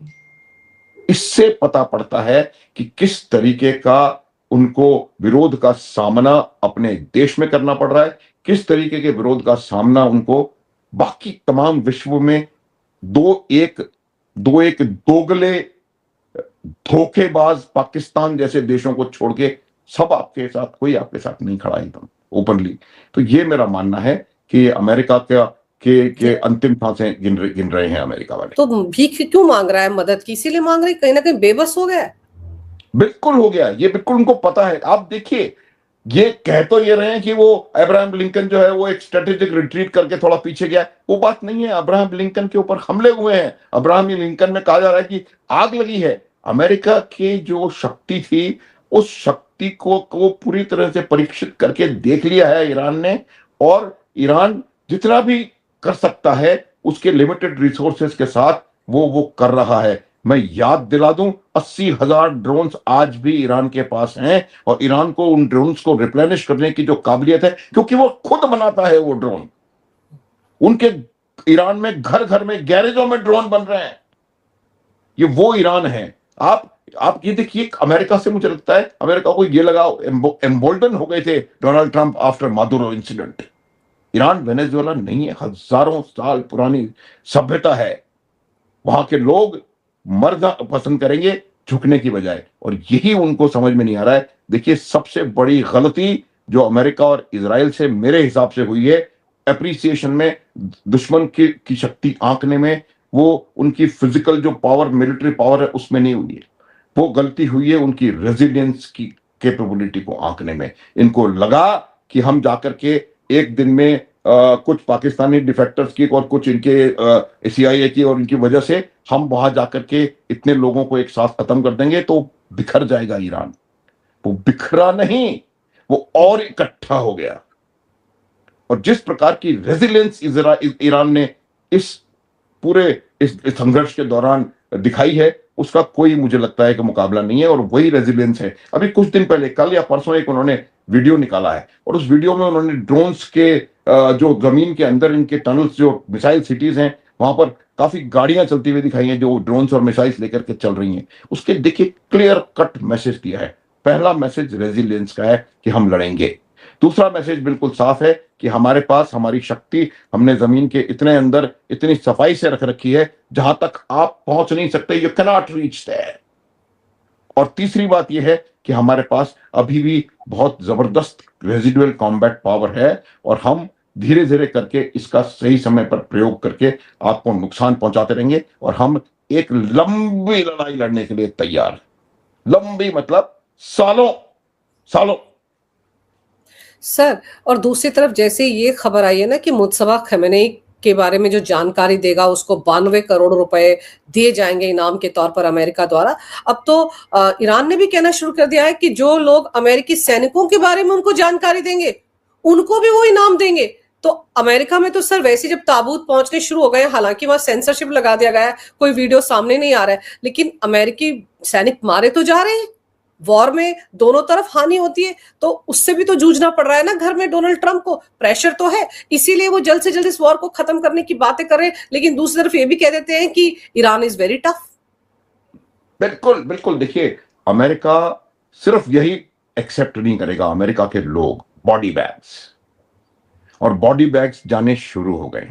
इससे पता पड़ता है कि किस तरीके का उनको विरोध का सामना अपने देश में करना पड़ रहा है, किस तरीके के विरोध का सामना उनको बाकी तमाम विश्व में दो एक दोगले धोखेबाज पाकिस्तान जैसे देशों को छोड़ के सब आपके साथ, कोई आपके साथ नहीं खड़ा एकदम ओपनली। तो ये मेरा मानना है कि अमेरिका के अंतिम सांसें गिन रहे हैं अमेरिका वाले। तो भीख क्यों मांग रहा है? मदद की इसीलिए मांग रहे, कहीं ना कहीं बेबस हो गया है। बिल्कुल हो गया, ये बिल्कुल उनको पता है। आप देखिए, ये कह तो ये रहे हैं कि वो अब्राहम लिंकन जो है वो एक स्ट्रेटेजिक रिट्रीट करके थोड़ा पीछे गया, वो बात नहीं है। अब्राहम लिंकन के ऊपर हमले हुए हैं। अब्राहम लिंकन में कहा जा रहा है कि आग लगी है। अमेरिका की जो शक्ति थी, उस शक्ति को पूरी तरह से परीक्षित करके देख लिया है ईरान ने, और ईरान जितना भी कर सकता है उसके लिमिटेड रिसोर्सेस के साथ वो कर रहा है। मैं याद दिला दूं, 80,000 ड्रोन्स आज भी ईरान के पास हैं, और ईरान को उन ड्रोन्स को रिप्लेनिश करने की जो काबिलियत है, क्योंकि वो खुद बनाता है वो ड्रोन। उनके ईरान में घर घर में गैरेजों में ड्रोन बन रहे हैं। ये वो ईरान है। आप ये देखिए, अमेरिका से मुझे लगता है अमेरिका को ये लगा, एम्बोल्डन हो गए थे Donald Trump after Maduro incident. Iran Venezuela नहीं है, हजारों साल पुरानी सभ्यता है। वहां के लोग मरना पसंद करेंगे झुकने की बजाय, और यही उनको समझ में नहीं आ रहा है। देखिए, सबसे बड़ी गलती जो अमेरिका और इजराइल से मेरे हिसाब से हुई है, एप्रिसिएशन में, दुश्मन की शक्ति आंकने में, वो उनकी फिजिकल जो पावर, मिलिट्री पावर है उसमें नहीं हुई है। वो गलती हुई है उनकी रेजिलियंस की कैपेबिलिटी को आंकने में। इनको लगा कि हम जाकर के एक दिन में कुछ पाकिस्तानी डिफेक्टर्स की और कुछ इनके सीआईए की और इनकी वजह से हम वहां जाकर के इतने लोगों को एक साथ खत्म कर देंगे तो बिखर जाएगा ईरान। वो बिखरा नहीं, वो और इकट्ठा हो गया। और जिस प्रकार की रेजिलियंस ईरान ने इस पूरे इस संघर्ष के दौरान दिखाई है, उसका कोई मुझे लगता है कि मुकाबला नहीं है। और वही रेजिलियंस है। अभी कुछ दिन पहले, कल या परसों, एक उन्होंने वीडियो निकाला है, और उस वीडियो में उन्होंने ड्रोन्स के जो जमीन के अंदर इनके टनल्स, जो मिसाइल सिटीज हैं, वहां पर काफी गाड़ियां चलती हुई दिखाई हैं जो ड्रोन्स और मिसाइल्स लेकर के चल रही हैं। उसके देखिए क्लियर कट मैसेज दिया है। पहला मैसेज रेजिलियंस का है कि हम लड़ेंगे। दूसरा मैसेज बिल्कुल साफ है कि हमारे पास हमारी शक्ति, हमने जमीन के इतने अंदर इतनी सफाई से रख रखी है जहां तक आप पहुंच नहीं सकते, you can not reach there. और तीसरी बात यह है कि हमारे पास अभी भी बहुत जबरदस्त रेजिडुअल कॉम्बैट पावर है, और हम धीरे धीरे करके इसका सही समय पर प्रयोग करके आपको नुकसान पहुंचाते रहेंगे, और हम एक लंबी लड़ाई लड़ने के लिए तैयार हैं। लंबी मतलब सालों सालों। सर, और दूसरी तरफ जैसे ये खबर आई है ना कि मुज्तबा खमेनेई के बारे में जो जानकारी देगा उसको 92 करोड़ रुपए दिए जाएंगे इनाम के तौर पर अमेरिका द्वारा। अब तो ईरान ने भी कहना शुरू कर दिया है कि जो लोग अमेरिकी सैनिकों के बारे में उनको जानकारी देंगे उनको भी वो इनाम देंगे। तो अमेरिका में तो सर वैसे जब ताबूत पहुंचने शुरू हो गए, हालांकि वहां सेंसरशिप लगा दिया गया है, कोई वीडियो सामने नहीं आ रहा है, लेकिन अमेरिकी सैनिक मारे तो जा रहे हैं। वॉर में दोनों तरफ हानि होती है, तो उससे भी तो जूझना पड़ रहा है ना घर में डोनाल्ड ट्रंप को। प्रेशर तो है, इसीलिए वो जल्द से जल्द इस वॉर को खत्म करने की बातें कर रहे हैं, लेकिन दूसरी तरफ ये भी कह देते हैं कि ईरान इज वेरी टफ। बिल्कुल बिल्कुल। देखिए, अमेरिका सिर्फ यही एक्सेप्ट नहीं करेगा, अमेरिका के लोग बॉडी बैग्स, और बॉडी बैग्स जाने शुरू हो गए।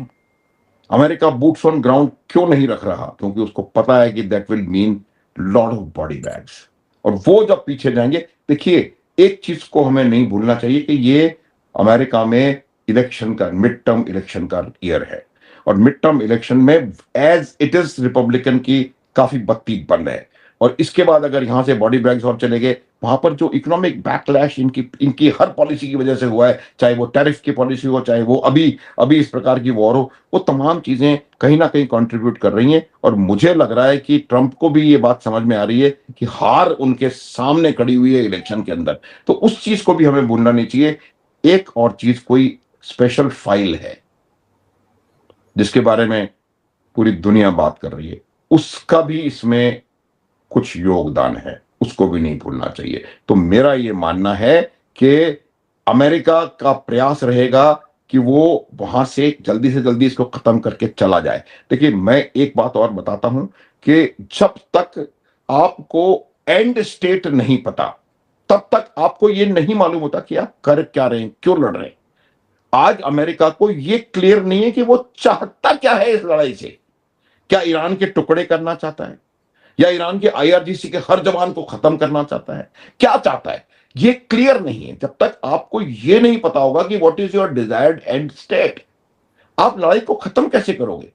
अमेरिका बूट्स ऑन ग्राउंड क्यों नहीं रख रहा? क्योंकि उसको पता है कि that will mean lot of body bags, और वो जब पीछे जाएंगे। देखिए, एक चीज को हमें नहीं भूलना चाहिए कि ये अमेरिका में इलेक्शन का, मिड टर्म इलेक्शन का ईयर है, और मिड टर्म इलेक्शन में एज इट इज रिपब्लिकन की काफी बत्ती बंद है। और इसके बाद अगर यहां से बॉडी बैग्स और चले गए, वहां पर जो इकोनॉमिक बैकलैश इनकी इनकी हर पॉलिसी की वजह से हुआ है, चाहे वो टैरिफ की पॉलिसी हो, चाहे वो अभी अभी इस प्रकार की वॉर हो, वो तमाम चीजें कहीं ना कहीं कंट्रीब्यूट कर रही हैं। और मुझे लग रहा है कि ट्रंप को भी ये बात समझ में आ रही है कि हार उनके सामने खड़ी हुई है इलेक्शन के अंदर। तो उस चीज को भी हमें भूलना नहीं चाहिए। एक और चीज, कोई स्पेशल फाइल है जिसके बारे में पूरी दुनिया बात कर रही है, उसका भी इसमें कुछ योगदान है, उसको भी नहीं भूलना चाहिए। तो मेरा ये मानना है कि अमेरिका का प्रयास रहेगा कि वो वहां से जल्दी इसको खत्म करके चला जाए। देखिए, मैं एक बात और बताता हूं कि जब तक आपको एंड स्टेट नहीं पता, तब तक आपको ये नहीं मालूम होता कि आप कर क्या रहे हैं, क्यों लड़ रहे हैं। आज अमेरिका को ये क्लियर नहीं है कि वो चाहता क्या है इस लड़ाई से। क्या ईरान के टुकड़े करना चाहता है, या ईरान के आईआरजीसी के हर जवान को खत्म करना चाहता है? क्या चाहता है ये क्लियर नहीं है। जब तक आपको ये नहीं पता होगा कि what is your desired and state, आप लड़ाई को खत्म कैसे करोगे?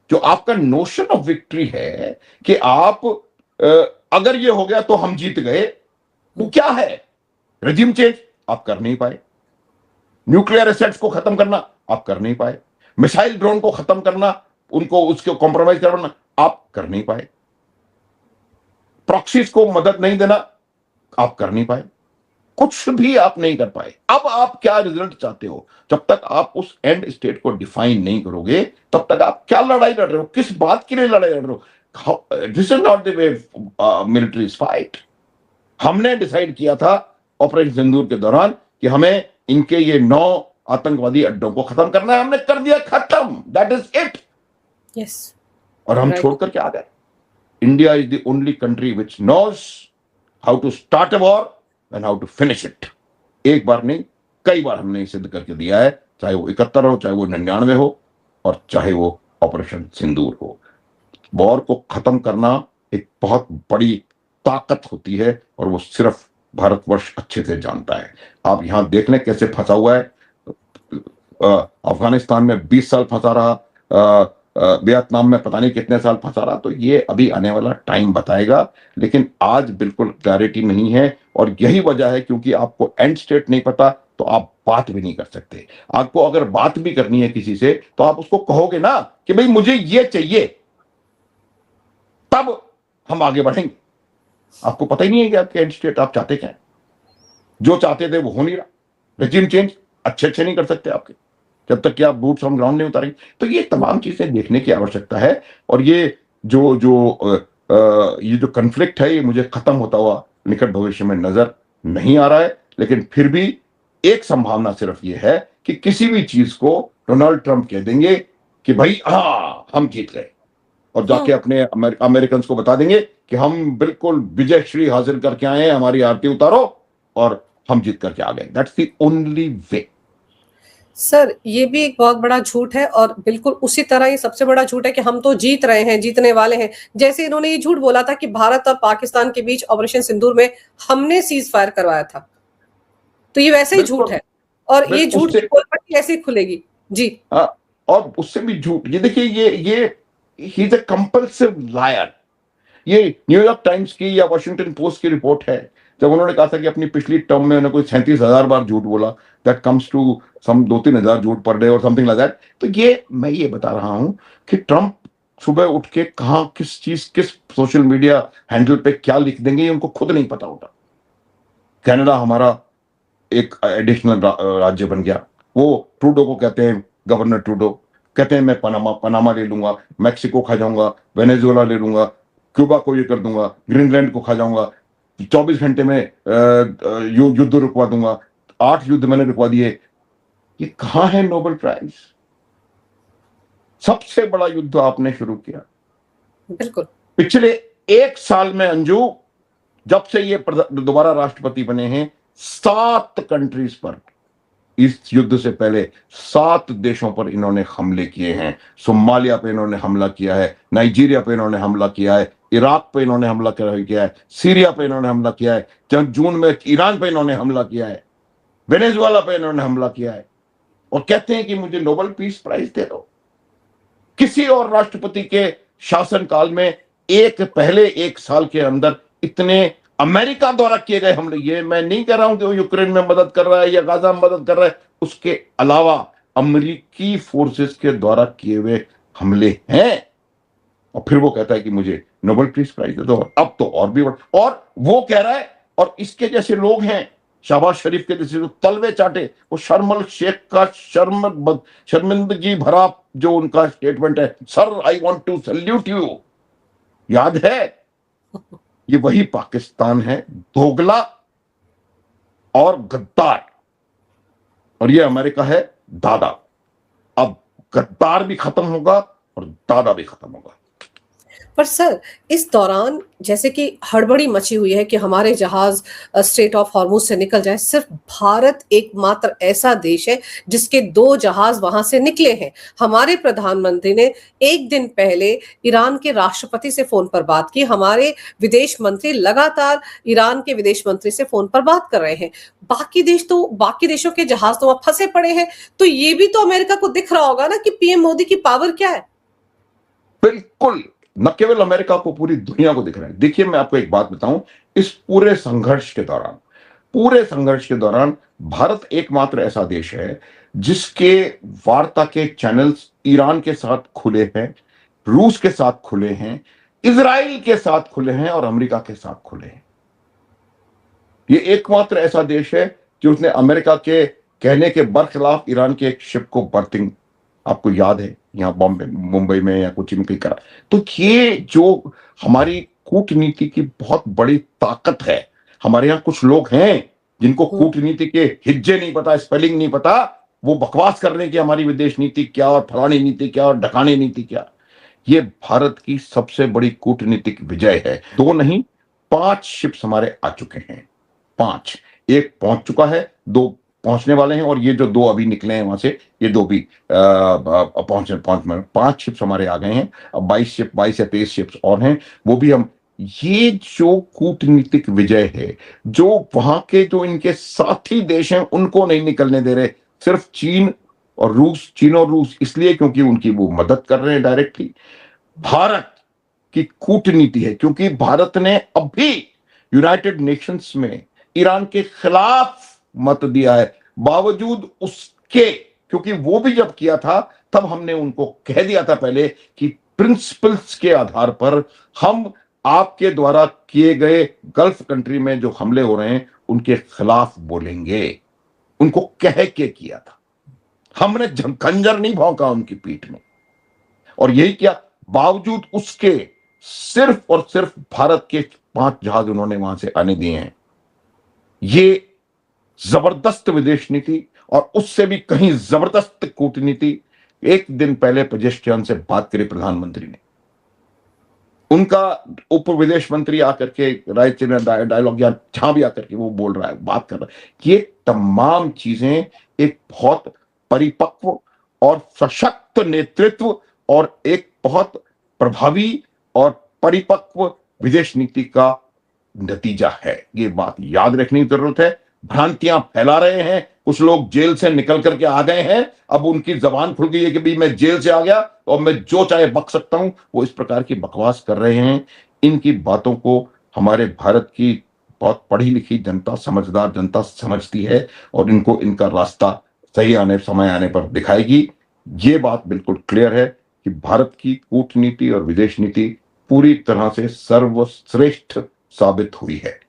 जो आपका नोशन ऑफ विक्ट्री है कि आप अगर ये हो गया तो हम जीत गए, वो क्या है? रेजिम चेंज आप कर नहीं पाए, न्यूक्लियर एसेट्स को खत्म करना आप कर नहीं पाए, मिसाइल ड्रोन को खत्म करना, उनको उसको कॉम्प्रोमाइज करना आप कर नहीं पाए, प्रॉक्सीज को मदद नहीं देना आप कर नहीं पाए, कुछ भी आप नहीं कर पाए। अब आप क्या रिजल्ट चाहते हो? जब तक आप उस एंड स्टेट को डिफाइन नहीं करोगे, तब तक आप क्या लड़ाई लड़ रहे हो, किस बात के लिए लड़ाई लड़ रहे हो? This is not the way military fight. हमने डिसाइड किया था ऑपरेशन सिंदूर के दौरान कि हमें इनके ये 9 आतंकवादी अड्डों को खत्म करना है, हमने कर दिया खत्म, दैट इज इट। यस, और हम राइट। छोड़ करके आ गए। India is the only country which knows how to start a war and how to finish it. एक बार नहीं, कई बार हमने सिद्ध करके दिया है, चाहे वो 71 हो, चाहे वो 99 हो, और चाहे वो ऑपरेशन सिंदूर हो। वॉर को खत्म करना एक बहुत बड़ी ताकत होती है, और वो सिर्फ भारतवर्ष अच्छे से जानता है। आप यहां देख लें कैसे फंसा हुआ है। अफगानिस्तान में 20 साल फंसा रहा, वियतनाम में पता नहीं कितने साल फंसा रहा। तो ये अभी आने वाला टाइम बताएगा, लेकिन आज बिल्कुल क्लैरिटी नहीं है, और यही वजह है क्योंकि आपको एंड स्टेट नहीं पता, तो आप बात भी नहीं कर सकते। आपको अगर बात भी करनी है किसी से, तो आप उसको कहोगे ना कि भाई मुझे ये चाहिए, तब हम आगे बढ़ेंगे। आपको पता ही नहीं है कि आपके एंड स्टेट आप चाहते क्या है। जो चाहते थे वो हो नहीं रहा। रेजिम चेंज अच्छे नहीं कर सकते आपके, जब तक कि आप बूट्स ऑन ग्राउंड नहीं उतारेंगे। तो ये तमाम चीजें देखने की आवश्यकता है, और ये जो जो कन्फ्लिक्ट है, ये मुझे खत्म होता हुआ निकट भविष्य में नजर नहीं आ रहा है। लेकिन फिर भी एक संभावना सिर्फ ये है कि किसी भी चीज को डोनाल्ड ट्रंप कह देंगे कि भाई हाँ हम जीत गए, और जाके अपने अमेरिकन को बता देंगे कि हम बिल्कुल विजय श्री हासिल करके आए हैं, हमारी आरती उतारो, और हम जीत करके आ गए। That's the only way. Sir, ये भी एक बहुत बड़ा झूठ है, और बिल्कुल उसी तरह ये सबसे बड़ा झूठ है कि हम तो जीत रहे हैं, जीतने वाले हैं। जैसे इन्होंने ये झूठ बोला था कि भारत और पाकिस्तान के बीच ऑपरेशन सिंदूर में हमने सीज फायर करवाया था, तो ये वैसे ही झूठ है, और ये झूठ की पोलपट्टी ऐसे ही खुलेगी। जी हाँ, और उससे भी झूठ, ये देखिए, ये he is a compulsive liar. ये न्यूयॉर्क टाइम्स की या वॉशिंगटन पोस्ट की रिपोर्ट है, जब उन्होंने कहा था कि अपनी पिछली टर्म में उन्होंने कोई 37,000 बार झूठ बोला, दैट कम्स टू सम 2-3 हजार झूठ पर डे और समथिंग लाइक दैट। तो ये मैं ये बता रहा हूं कि ट्रंप सुबह उठ के कहां किस चीज, किस सोशल मीडिया हैंडल पे क्या लिख देंगे, ये उनको खुद नहीं पता होता। कनाडा हमारा एक एडिशनल राज्य बन गया। वो ट्रूडो को कहते हैं, गवर्नर ट्रूडो कहते हैं मैं पनामा ले लूंगा, मैक्सिको खा जाऊंगा, वेनेजुएला ले लूंगा, क्यूबा को ये कर दूंगा, ग्रीनलैंड को खा जाऊंगा, 24 घंटे में युद्ध रुकवा दूंगा, 8 युद्ध मैंने रुकवा दिए। ये कहां है नोबेल प्राइज? सबसे बड़ा युद्ध आपने शुरू किया बिल्कुल। पिछले 1 साल में अंजू, जब से ये दोबारा राष्ट्रपति बने हैं, 7 कंट्रीज पर, इस युद्ध से पहले 7 देशों पर इन्होंने हमले किए हैं। सोमालिया पे इन्होंने हमला किया है, नाइजीरिया पे इन्होंने हमला किया है, इराक पे इन्होंने हमला किया है, सीरिया पे इन्होंने हमला किया है, जून में ईरान पे इन्होंने हमला किया है, वेनेजुएला पे इन्होंने हमला किया है, और कहते हैं कि मुझे नोबेल पीस प्राइज दे दो। किसी और राष्ट्रपति के शासनकाल में पहले 1 साल के अंदर इतने अमेरिका द्वारा किए गए हमले, ये मैं नहीं कह रहा हूं कि वो यूक्रेन में मदद कर रहा है या गाजा में मदद कर रहा है, उसके अलावा अमेरिकी फोर्सेस के द्वारा किए हुए हमले हैं। और फिर वो कहता है कि मुझे नोबेल पीस प्राइज दे दो। अब तो और भी और वो कह रहा है, और इसके जैसे लोग हैं, शहबाज शरीफ के जैसे जो तलवे चाटे, वो शर्मल शेख का शर्मिंदगी भरा जो उनका स्टेटमेंट है, sir I want to salute you, याद है? ये वही पाकिस्तान है, दोगला और गद्दार, और ये अमेरिका है दादा। अब गद्दार भी खत्म होगा और दादा भी खत्म होगा। पर सर, इस दौरान जैसे कि हड़बड़ी मची हुई है कि हमारे जहाज स्ट्रेट ऑफ हॉर्मुज से निकल जाए। सिर्फ भारत एकमात्र ऐसा देश है जिसके 2 जहाज वहां से निकले हैं। हमारे प्रधानमंत्री ने एक दिन पहले ईरान के राष्ट्रपति से फोन पर बात की। हमारे विदेश मंत्री लगातार ईरान के विदेश मंत्री से फोन पर बात कर रहे हैं। बाकी देशों के जहाज तो वहां फंसे पड़े हैं। तो ये भी तो अमेरिका को दिख रहा होगा ना कि पीएम मोदी की पावर क्या है। बिल्कुल, न केवल अमेरिका को, पूरी दुनिया को दिख रहा है। देखिए, मैं आपको एक बात बताऊं, इस पूरे संघर्ष के दौरान भारत एकमात्र ऐसा देश है जिसके वार्ता के चैनल्स ईरान के साथ खुले हैं, रूस के साथ खुले हैं, इजराइल के साथ खुले हैं, और अमेरिका के साथ खुले हैं। ये एकमात्र ऐसा देश है कि उसने अमेरिका के कहने के बरखिलाफ ईरान के एक शिप को बर्थिंग, आपको याद है, यहाँ बॉम्बे, मुंबई में या कोची में कहीं करा। तो ये जो हमारी कूटनीति की बहुत बड़ी ताकत है। हमारे यहाँ कुछ लोग हैं जिनको कूटनीति के हिज्जे नहीं पता, स्पेलिंग नहीं पता, वो बकवास कर रहे हैं कि हमारी विदेश नीति क्या और फलानी नीति क्या और ढकाने नीति क्या। ये भारत की सबसे बड़ी कूटनीतिक विजय है। 2 नहीं 5 शिप्स हमारे आ चुके हैं, 5। 1 पहुंच चुका है, 2 पहुंचने वाले हैं और ये जो 2 अभी निकले हैं वहां से, ये 2 भी पहुंच में 5 शिप्स हमारे आ गए हैं। अब 22 या 23 शिप्स और हैं, वो भी हम। ये जो कूटनीतिक विजय है, जो वहां के जो इनके साथी देश हैं उनको नहीं निकलने दे रहे, सिर्फ चीन और रूस इसलिए क्योंकि उनकी वो मदद कर रहे हैं डायरेक्टली। भारत की कूटनीति है, क्योंकि भारत ने अभी यूनाइटेड नेशंस में ईरान के खिलाफ मत दिया है, बावजूद उसके, क्योंकि वो भी जब किया था तब हमने उनको कह दिया था पहले कि प्रिंसिपल्स के आधार पर हम आपके द्वारा किए गए गल्फ कंट्री में जो हमले हो रहे हैं उनके खिलाफ बोलेंगे। उनको कह के किया था, हमने खंजर नहीं भौंका उनकी पीठ में। और यही किया, बावजूद उसके सिर्फ और सिर्फ भारत के 5 जहाज उन्होंने वहां से आने दिए हैं। ये जबरदस्त विदेश नीति और उससे भी कहीं जबरदस्त कूटनीति। एक दिन पहले प्रजेश चांद से बात करी प्रधानमंत्री ने, उनका उप विदेश मंत्री आकर के रायचूर डायलॉग या जहां भी आकर के वो बोल रहा है, बात कर रहा है। ये तमाम चीजें एक बहुत परिपक्व और सशक्त नेतृत्व और एक बहुत प्रभावी और परिपक्व विदेश नीति का नतीजा है। ये बात याद रखने की जरूरत है। भ्रांतियां फैला रहे हैं, कुछ लोग जेल से निकल करके आ गए हैं, अब उनकी जबान खुल गई है कि भाई मैं जेल से आ गया और मैं जो चाहे बक सकता हूं, वो इस प्रकार की बकवास कर रहे हैं। इनकी बातों को हमारे भारत की बहुत पढ़ी लिखी जनता, समझदार जनता समझती है और इनको इनका रास्ता सही समय आने पर दिखाएगी। ये बात बिल्कुल क्लियर है कि भारत की कूटनीति और विदेश नीति पूरी तरह से सर्वश्रेष्ठ साबित हुई है।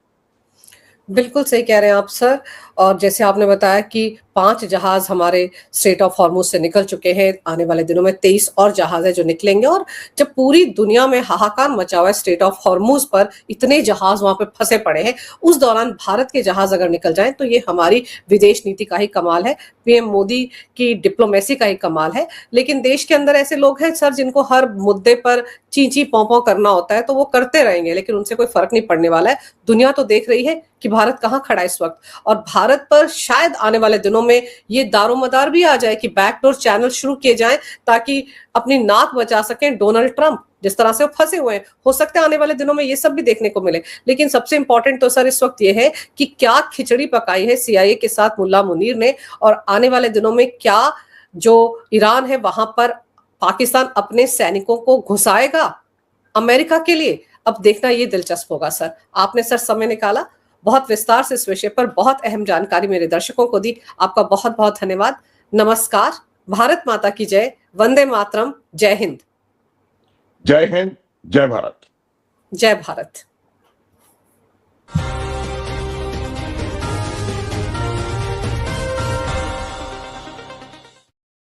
बिल्कुल सही कह रहे हैं आप सर। और जैसे आपने बताया कि 5 जहाज हमारे स्ट्रेट ऑफ हॉर्मुज से निकल चुके हैं, आने वाले दिनों में 23 और जहाज है जो निकलेंगे। और जब पूरी दुनिया में हाहाकार मचा हुआ है स्ट्रेट ऑफ हॉर्मुज पर, इतने जहाज वहां पे फंसे पड़े हैं, उस दौरान भारत के जहाज अगर निकल जाएं तो ये हमारी विदेश नीति का ही कमाल है, पीएम मोदी की डिप्लोमेसी का ही कमाल है। लेकिन देश के अंदर ऐसे लोग हैं सर जिनको हर मुद्दे पर ची पौ करना होता है, तो वो करते रहेंगे, लेकिन उनसे कोई फर्क नहीं पड़ने वाला है। दुनिया तो देख रही है कि भारत कहां खड़ा है इस वक्त, और भारत पर शायद आने वाले दिनों में ये दारोमदार भी आ जाए कि बैकडोर चैनल शुरू किए जाएं ताकि अपनी नाक बचा सकें डोनाल्ड ट्रंप, जिस तरह से वो फंसे हुए हैं। हो सकता है आने वाले दिनों में ये सब भी देखने को मिले। लेकिन सबसे इंपॉर्टेंट तो सर इस वक्त ये है कि क्या खिचड़ी पकाई है सीआईए के साथ मुल्ला मुनीर ने, और आने वाले दिनों में क्या जो ईरान है वहां पर पाकिस्तान अपने सैनिकों को घुसाएगा अमेरिका के लिए। अब देखना ये दिलचस्प होगा सर। आपने सर समय निकाला, बहुत विस्तार से इस विषय पर बहुत अहम जानकारी मेरे दर्शकों को दी। आपका बहुत बहुत धन्यवाद। नमस्कार। भारत माता की जय। वंदे मातरम। जय हिंद। जय हिंद। जय भारत। जय भारत।